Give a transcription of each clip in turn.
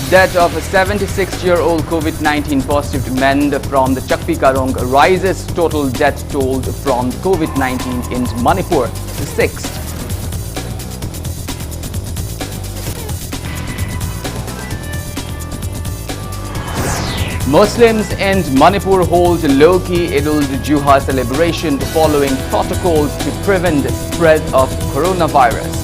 Death of a 76-year-old COVID-19 positive man from the Chakpi Karong rises total death toll from COVID-19 in Manipur to 6th. Muslims in Manipur hold low-key Eid-ul-Juha celebration following protocols to prevent the spread of coronavirus.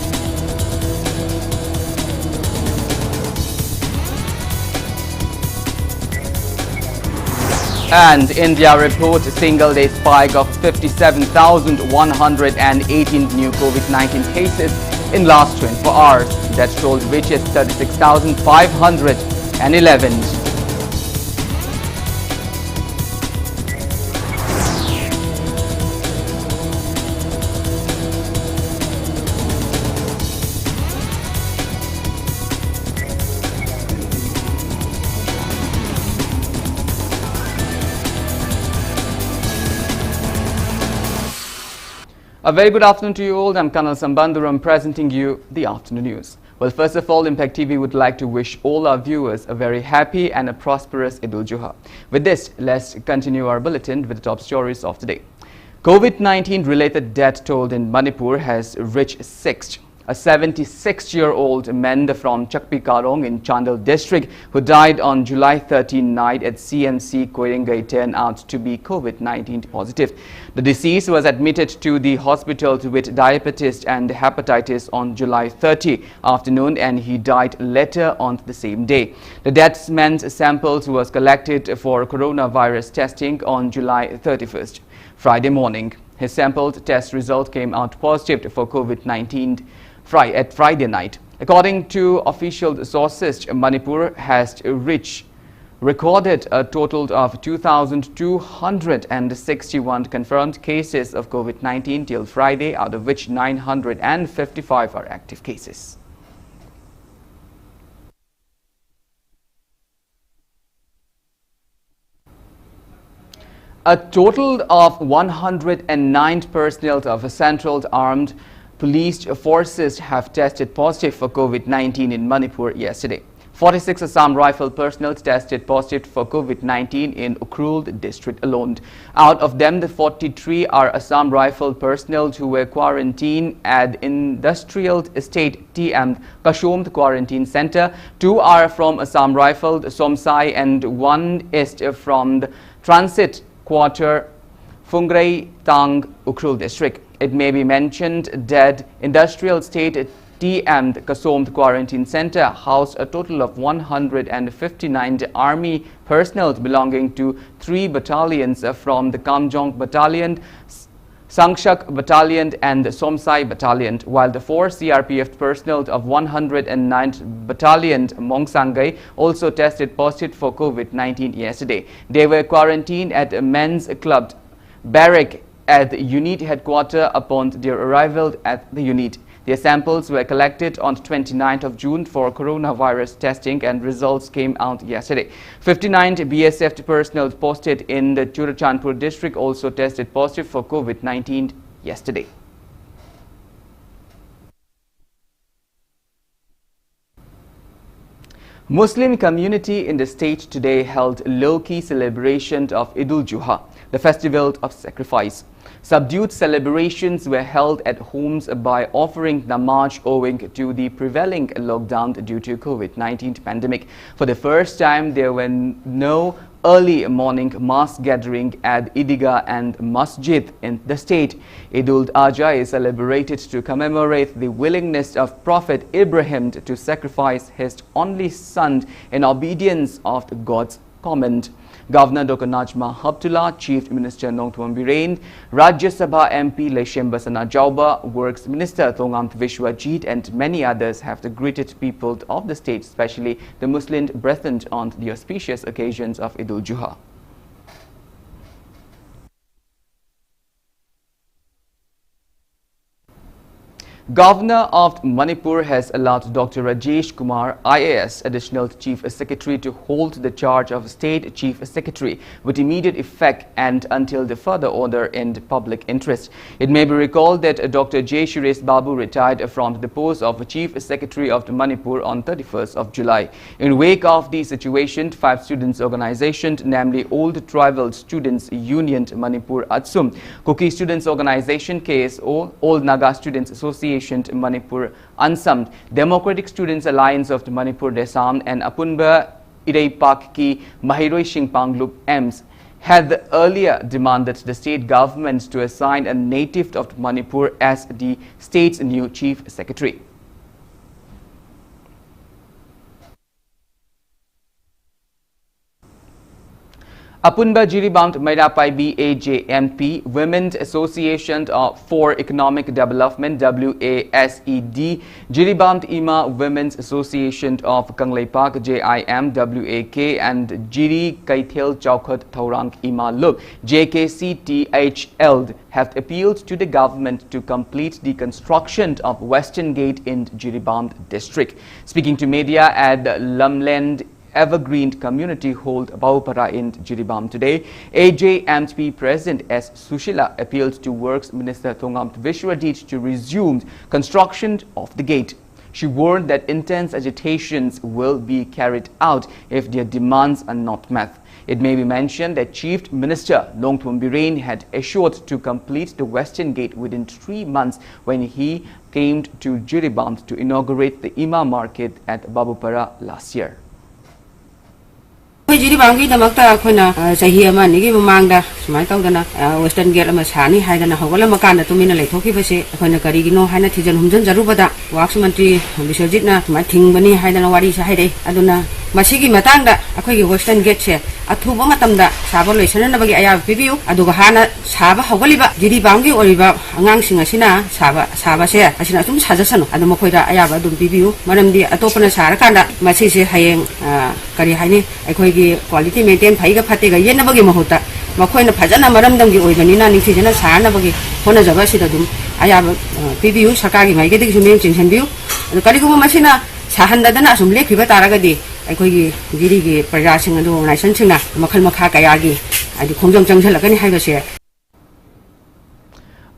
And India reports a single-day spike of 57,118 new COVID-19 cases in last 24 hours. That toll reaches 36,511. A very good afternoon to you all. I'm KANEL SHAMBANDURAM presenting you the afternoon news. Well, first of all, Impact TV would like to wish all our viewers a very happy and a prosperous Eid-ul-Juha. With this, let's continue our bulletin with the top stories of today. COVID-19 related death toll in Manipur has reached 6th. A 76-year-old man from Chakpi Karong in Chandel district who died on July 13 night at CMC Koirangai turned out to be COVID-19 positive. The deceased was admitted to the hospital with diabetes and hepatitis on July 30 afternoon and he died later on the same day. The dead man's samples was collected for coronavirus testing on July 31st. Friday morning, his sampled test result came out positive for COVID-19 at Friday night. According to official sources, Manipur has recorded a total of 2,261 confirmed cases of COVID-19 till Friday, out of which 955 are active cases. A total of 109 personnel of Central Armed Police forces have tested positive for COVID-19 in Manipur yesterday. 46 Assam Rifle personnel tested positive for COVID-19 in Ukhrul district alone. Out of them, the 43 are Assam Rifle personnel who were quarantined at Industrial Estate TM Kashom Quarantine Center. 2 are from Assam Rifle Somsai and 1 is from the Transit Quarter Phungrai Tang Ukhrul district. It may be mentioned that Industrial State TM Kasom Quarantine Center housed a total of 159 Army personnel belonging to 3 battalions from the Kamjong Battalion, Sangshak Battalion and Somsai Battalion, while the 4 CRPF personnel of 109th Battalion Mongsangai also tested positive for COVID-19 yesterday. They were quarantined at a men's club barrack at the unit headquarters upon their arrival at the unit. Their samples were collected on 29th of June for coronavirus testing and results came out yesterday. 59 BSF personnel posted in the Churachandpur district also tested positive for COVID-19 yesterday. Muslim community in the state today held low-key celebration of Eid-ul-Juha, the festival of sacrifice. Subdued celebrations were held at homes by offering namaz owing to the prevailing lockdown due to COVID-19 pandemic. For the first time, there were no early morning mass gathering at Idiga and Masjid in the state. Eid-ul-Adha is celebrated to commemorate the willingness of Prophet Ibrahim to sacrifice his only son in obedience of God's command. Governor Dr. Najma Haptullah, Chief Minister Nongtuam Biren, Rajya Sabha MP Leshem Basana Jauba, Works Minister Thongam Vishwajit and many others have greeted people of the state, especially the Muslim brethren, on the auspicious occasions of Eid-ul-Juha. Governor of Manipur has allowed Dr. Rajesh Kumar, IAS, Additional Chief Secretary, to hold the charge of State Chief Secretary with immediate effect and until the further order in the public interest. It may be recalled that Dr. J. Suresh Babu retired from the post of Chief Secretary of Manipur on 31st of July. In wake of the situation, 5 students' organizations, namely Old Tribal Students Union Manipur Atsum, Kuki Students Organization KSO, Old Naga Students Association Manipur Ansam, Democratic Students Alliance of Manipur Desam, and Apunba Iraipak Ki Mahiroi Shingpanglup Ems had earlier demanded the state government to assign a native of Manipur as the state's new chief secretary. Apunba Jiribam Mairapai BAJMP, Women's Association for Economic Development WASED, Jiribam Ima Women's Association of Kangleipak JIM WAK, and Jiri Kaithel Chaukat Thaurang Ima Lub JKCTHL have appealed to the government to complete the construction of Western Gate in Jiribam district. Speaking to media at Lumland Evergreen Community Hall, Baupara in Jiribam today, AJMP President S. Sushila appealed to Works Minister Thongam Vishwadit to resume construction of the gate. She warned that intense agitations will be carried out if their demands are not met. It may be mentioned that Chief Minister Longthum Birane had assured to complete the Western Gate within 3 months when he came to Jiribam to inaugurate the Ima market at Babupara last year. Jiribam damakta akhona sahi ama nigi mamangda sumai tawdana Western Gate ama sani haidana hawala makana tumina leithoki base akhona karigino haina thijan humjan jarubada Works Mantri Biswajit na sumai thingbani haidana wari sa haidai aduna masigi matangda akhoi Western Gate se athuba matamda saba loisanna bagi aya pibiu aduga hana saba hawaliba Jiribam gi oriba angang sing asina saba se asina sum sajasano adu makhoida aya ba dum pibiu maramdi atopana sarakanda masi se hayeng kari haini akhoi quality maintain phaiga phatega yenabagi mahuta makhoina phajana maramdamgi oibanina ningthijana sarnabagi honajaba sida dum ayaba PBU sarkari maigedi sumeng chingsanbiu kariguma masina sahandadana asum lekhiba taragadi aikoigi girigi prajasing adu organization singna makhal makha kayagi adi khongjong changsalakani haibase.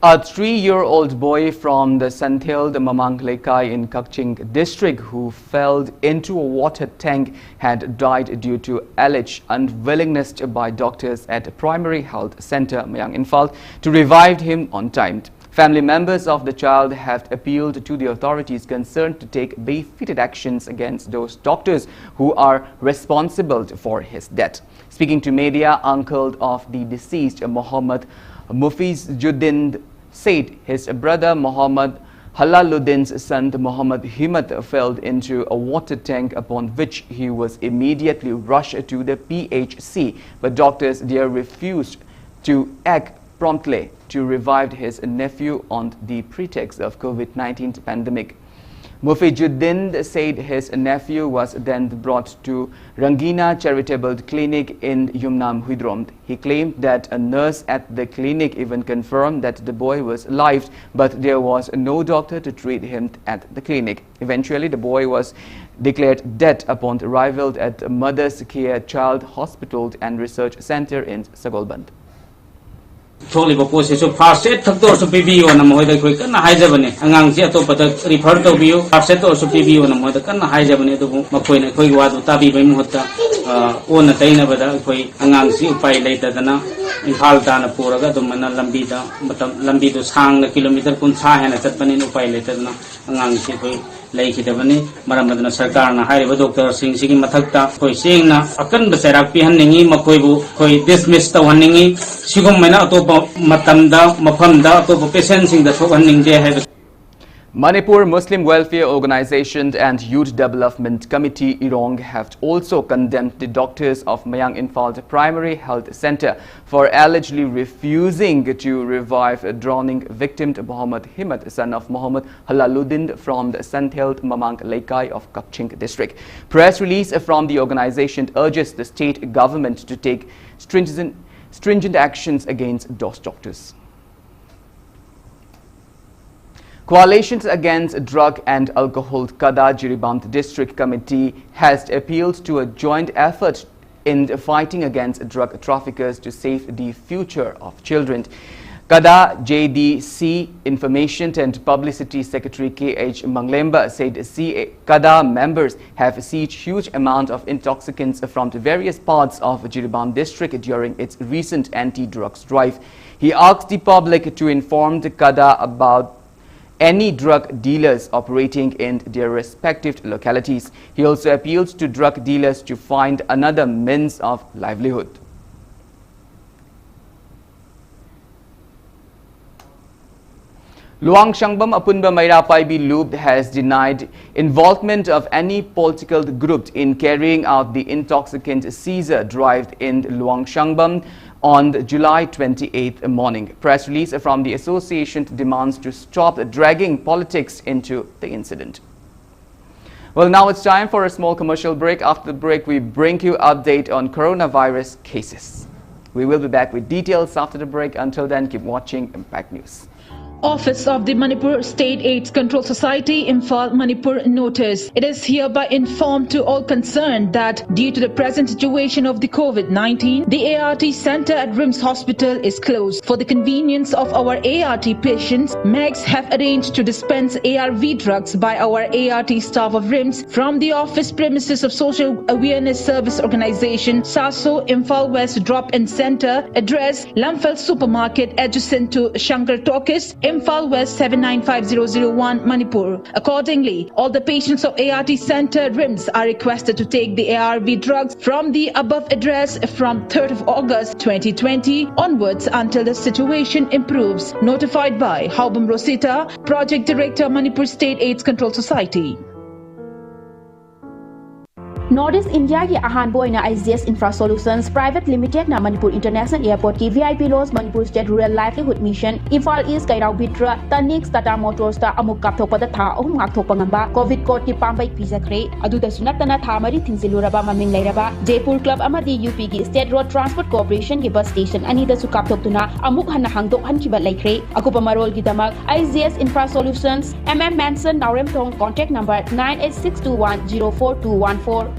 A 3-year-old boy from the Santhel Mamang Lekai in Kakching district who fell into a water tank had died due to alleged unwillingness by doctors at a primary health center, Mayang Infal, to revive him on time. Family members of the child have appealed to the authorities concerned to take befitted actions against those doctors who are responsible for his death. Speaking to media, uncle of the deceased, Muhammad Mufizuddin, said his brother Muhammad Halaluddin's son Muhammad Himat fell into a water tank, upon which he was immediately rushed to the PHC, but doctors there refused to act promptly to revive his nephew on the pretext of COVID-19 pandemic. Mufizuddin said his nephew was then brought to Rangina Charitable Clinic in Yumnam Huidrom. He claimed that a nurse at the clinic even confirmed that the boy was alive, but there was no doctor to treat him at the clinic. Eventually, the boy was declared dead upon arrival at Mother's Care Child Hospital and Research Center in Sagolband. Tholiba posi first aid thakto so PBO na moida koi kana haijabane angang si ato pada refer to biu first aid so PBO na moida kana haijabane to makoi na koi wadu tabi bai muhta ona taina bada koi angang si upai leita dana Imphal ta na puraga to mana lambi da matam lambi to sang na kilometer kun sa hena chatpani upai leita dana angang si koi laikidabani maramadna sarkar na hairiba doctor sing sigi mathakta koi sengna akan basarak pi hanningi makoibu koi dismiss ta hanningi sigum mena atopa matamda mafamda atopa patient sing da thok hanning je hai. Manipur Muslim Welfare Organization and Youth Development Committee Irong have also condemned the doctors of Mayang Infal Primary Health Center for allegedly refusing to revive a drowning victim Muhammad Himat, son of Muhammad Halaluddin from the Santhel Mamang Lekai of Kakching district. Press release from the organization urges the state government to take stringent actions against those doctors. Coalitions Against Drug and Alcohol Kada Jiribam District Committee has appealed to a joint effort in fighting against drug traffickers to save the future of children. Kada JDC Information and Publicity Secretary KH Manglemba said Kada members have seized huge amount of intoxicants from the various parts of Jiribam district during its recent anti-drugs drive. He asked the public to inform the Kada about any drug dealers operating in their respective localities. He also appealed to drug dealers to find another means of livelihood. Luang Shangbam Apunba Mairapaibi Loop has denied involvement of any political group in carrying out the intoxicant seizure drive in Luang Shangbam on July 28th morning. Press release from the association demands to stop dragging politics into the incident. Well, now it's time for a small commercial break. After the break, we bring you update on coronavirus cases. We will be back with details after the break. Until then, keep watching Impact News. Office of the Manipur State AIDS Control Society, Imphal, Manipur notice. It is hereby informed to all concerned that due to the present situation of the COVID-19, the ART center at RIMS Hospital is closed. For the convenience of our ART patients, MEGs have arranged to dispense ARV drugs by our ART staff of RIMS from the office premises of Social Awareness Service Organization, SASO, Imphal West Drop-In Center, address Lamphel Supermarket adjacent to Shankar Talkies, Imphal West 795001, Manipur. Accordingly, all the patients of ART Center RIMS are requested to take the ARV drugs from the above address from 3rd of August 2020 onwards until the situation improves. Notified by Haubam Rosita, Project Director, Manipur State AIDS Control Society. Northeast India की आहान बोइना IGS Infra Solutions Private Limited ना Manipur International Airport की VIP Loss Manipur State Rural Livelihood Mission Imphal East Kairau Bitra Tanix Tata Motors ta amuk kapthok pada tha ahum ngakthok pangamba COVID code की pambai pizakre aduda sunatana tha mari thingsiluraba maming lairaba Jaipur Club amadi UP की State Road Transport Corporation की bus station ani da su kapthok tuna amuk hanna hangdok hankiba laikre akupa marol की damak IGS Infra Solutions MM Manson Naurem Thong contact number 9862104214.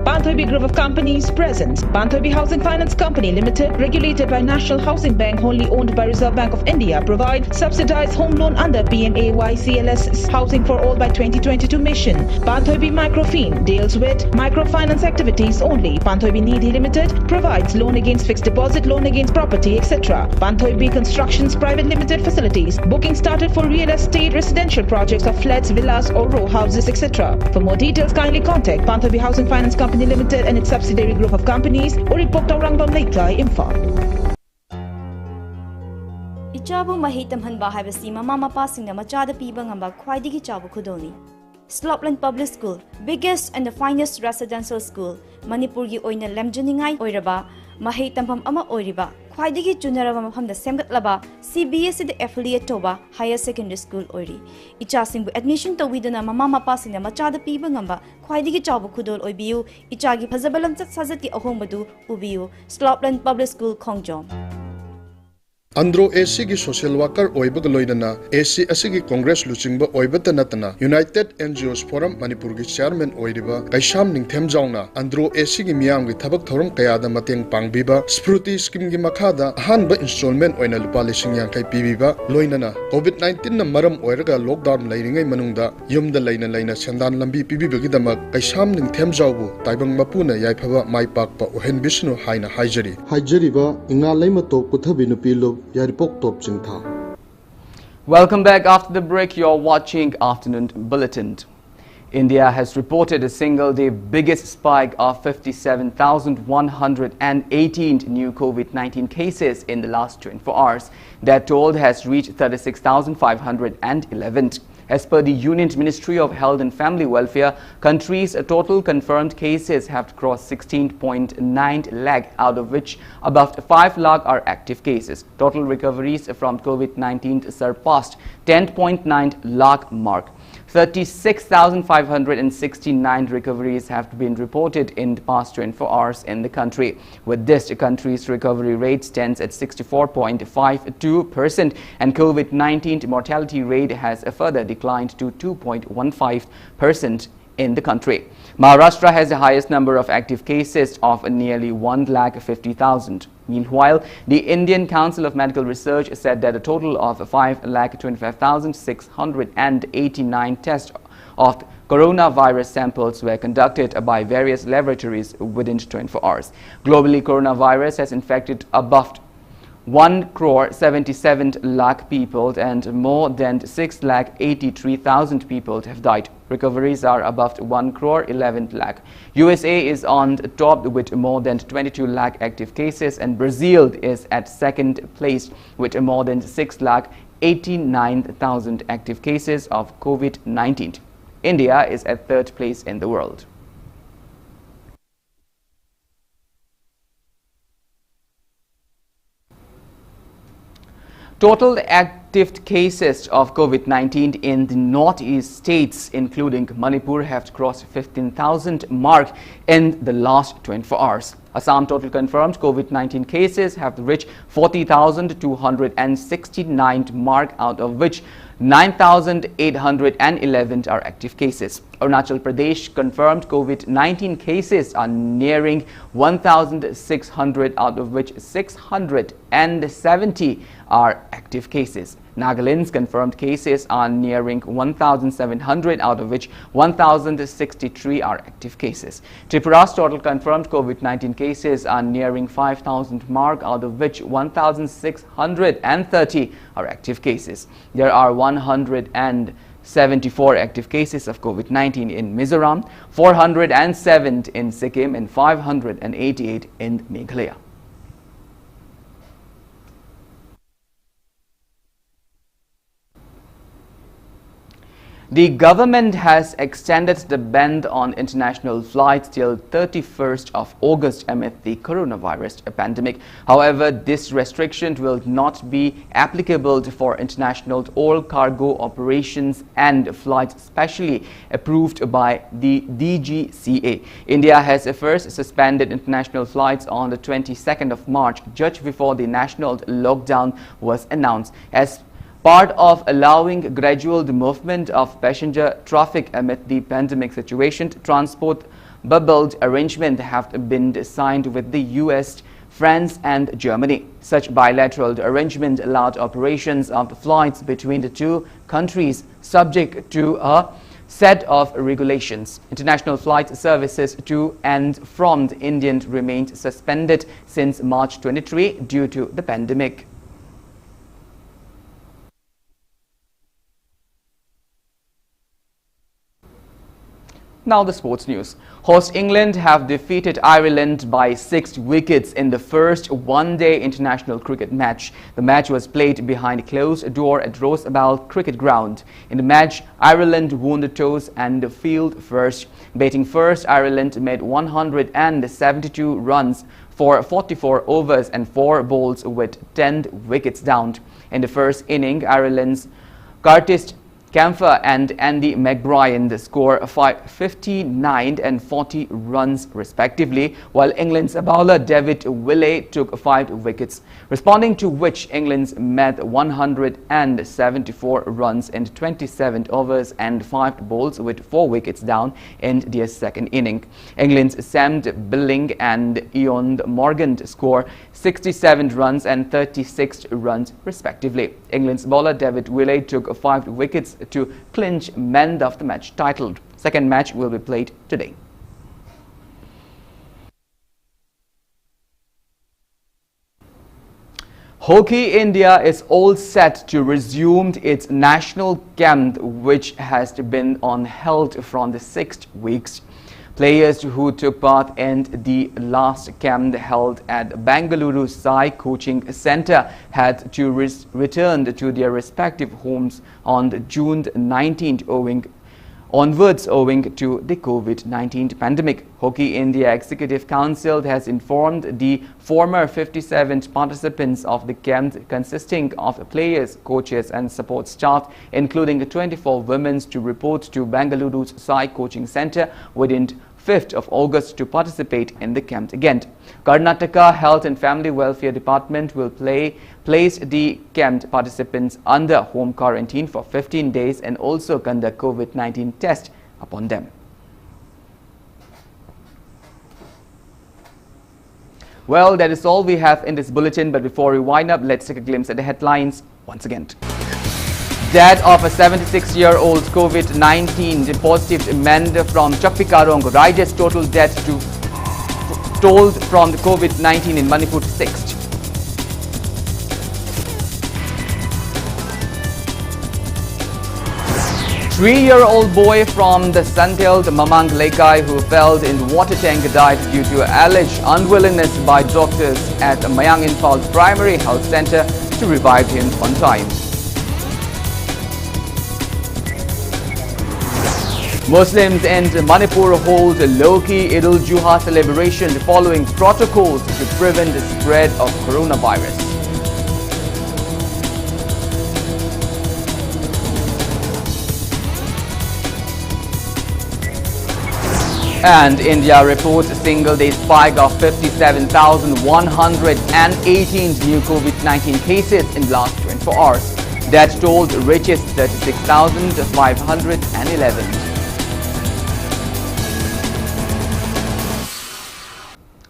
Banthoibi Group of Companies presents Banthoibi Housing Finance Company Limited, regulated by National Housing Bank, wholly owned by Reserve Bank of India, provide subsidized home loan under PMAYCLS Housing for All by 2022 mission. Banthoibi Microfin deals with microfinance activities only. Banthoibi Nidhi Limited provides loan against fixed deposit, loan against property, etc. Banthoibi Constructions Private Limited facilities. Booking started for real estate residential projects of flats, villas or row houses, etc. For more details, kindly contact Banthoibi Housing Finance Company Limited and its subsidiary group of companies or report to Rangbam Laiklai, Imphal. Ichabu mahitam hanba haibasi mama mapa singna machada piba ngamba khwaidigi chabu khudoni. Slopland Public School, biggest and the finest residential school, Manipur gi oina lemjaningai oiraba, mahitam ama oiriba, khwaidigi junaraba mafamda semgatlaba, CBSE the affiliate toba higher secondary school oiri. Ichasingbu admission to widana mama mapa singna machada piba ngamba khwaidigi chabu khudol oibiu, ichagi phazabalam chat sajati ahombadu ubiu, Slopland Public School Khongjom. Andro AC की social worker ओइबग लोइदना AC असगी कांग्रेस लुचिंगबा ओइबत नतना united NGOs forum Manipur की chairman ओइरिबा कैशाम निंगथेम जाउना अंद्रो AC की मियाम की थबक थौरम कयादा मतेंग पांगबिबा स्प्रूटी स्कीम की मखादा अहानबा इंस्टॉलमेंट ओइना लुपा लिसिंग यांखै पीबिबा लोइनना कोविड-19 न मरम ओइरगा लॉकडाउन लैरिङै मनुंगदा युमदा लैना लैना सेंदान लंबी पीबिबगी दमक कैशाम निंगथेम जाउबु ताइबंग मपुना याइफबा माइपाकपा ओहेन Bishnu हाइना हाइजरिबा इंगा लैमतो कुथबि नुपिलो Welcome back. After the break, you're watching Afternoon Bulletin. India has reported a single-day biggest spike of 57,118 new COVID-19 cases in the last 24 hours. That toll has reached 36,511. As per the Union Ministry of Health and Family Welfare, country's total confirmed cases have crossed 16.9 lakh, out of which about 5 lakh are active cases. Total recoveries from COVID-19 surpassed 10.9 lakh mark. 36,569 recoveries have been reported in the past 24 hours in the country. With this, the country's recovery rate stands at 64.52%, and COVID-19 mortality rate has further declined to 2.15% in the country. Maharashtra has the highest number of active cases of nearly 1,50,000. Meanwhile, the Indian Council of Medical Research said that a total of 5,25,689 tests of coronavirus samples were conducted by various laboratories within 24 hours. Globally, coronavirus has infected above 1,77 lakh people, and more than 6,83,000 people have died. Recoveries are above 1,11 lakh. USA is on top with more than 22 lakh active cases, and Brazil is at second place with more than 6,89,000 active cases of COVID-19. India is at third place in the world. Total active cases of COVID-19 in the northeast states, including Manipur, have crossed 15,000 mark in the last 24 hours. Assam total confirmed COVID-19 cases have reached 40,269 mark, out of which 9,811 are active cases. Arunachal Pradesh confirmed COVID-19 cases are nearing 1,600, out of which 670 are active cases. Nagaland's confirmed cases are nearing 1,700, out of which 1,063 are active cases. Tripura's total confirmed COVID-19 cases are nearing 5,000 mark, out of which 1,630 are active cases. There are 174 active cases of COVID-19 in Mizoram, 407 in Sikkim, and 588 in Meghalaya. The government has extended the ban on international flights till 31st of August amid the coronavirus pandemic. However, this restriction will not be applicable for international all cargo operations and flights specially approved by the DGCA. India has first suspended international flights on the 22nd of March, just before the national lockdown was announced, as part of allowing gradual movement of passenger traffic amid the pandemic situation. Transport bubble arrangements have been signed with the US, France and Germany. Such bilateral arrangements allowed operations of flights between the two countries subject to a set of regulations. International flight services to and from India remained suspended since March 23 due to the pandemic. Now the sports news. Host England have defeated Ireland by 6 wickets in the first one-day international cricket match. The match was played behind closed door at Roosevelt Cricket Ground. In the match, Ireland won the toss and field first. Batting first, Ireland made 172 runs for 44 overs and 4 balls with 10 wickets down. In the first inning, Ireland's Curtis Camphor and Andy McBrien score 59 and 40 runs respectively, while England's bowler David Willey took 5 wickets, responding to which England made 174 runs in 27 overs and 5 balls with 4 wickets down in their second inning. England's Sam Billing and Ian Morgan score 67 runs and 36 runs respectively. England's bowler David Willey took 5 wickets to clinch Man of the Match title. Second match will be played today. Hockey India is all set to resume its national camp, which has been on hold from the 6 weeks. Players who took part in the last camp held at Bengaluru Sai Coaching Centre had to return to their respective homes on June 19th onwards owing to the COVID-19 pandemic. Hockey India Executive Council has informed the former 57 participants of the camp, consisting of players, coaches and support staff, including 24 women, to report to Bengaluru's Sai Coaching Centre within 5th of August to participate in the camp again. Karnataka Health and Family Welfare Department will place the camp participants under home quarantine for 15 days and also conduct COVID-19 tests upon them. Well, that is all we have in this bulletin, but before we wind up, let's take a glimpse at the headlines once again. Death of a 76-year-old COVID-19 positive man from Chakpikarong rises total death told from the COVID-19 in Manipur to 6. Three-year-old boy from the Santel Mamang Lekai who fell in water tank died due to alleged unwillingness by doctors at Mayang Infal Primary Health Center to revive him on time. Muslims in Manipur hold a low-key Eid al-Juha celebration following protocols to prevent the spread of coronavirus. And India reports a single-day spike of 57,118 new COVID-19 cases in last 24 hours. That toll reaches 36,511.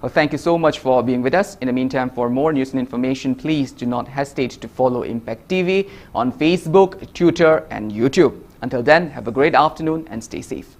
Well, thank you so much for being with us. In the meantime, for more news and information, please do not hesitate to follow Impact TV on Facebook, Twitter and YouTube. Until then, have a great afternoon and stay safe.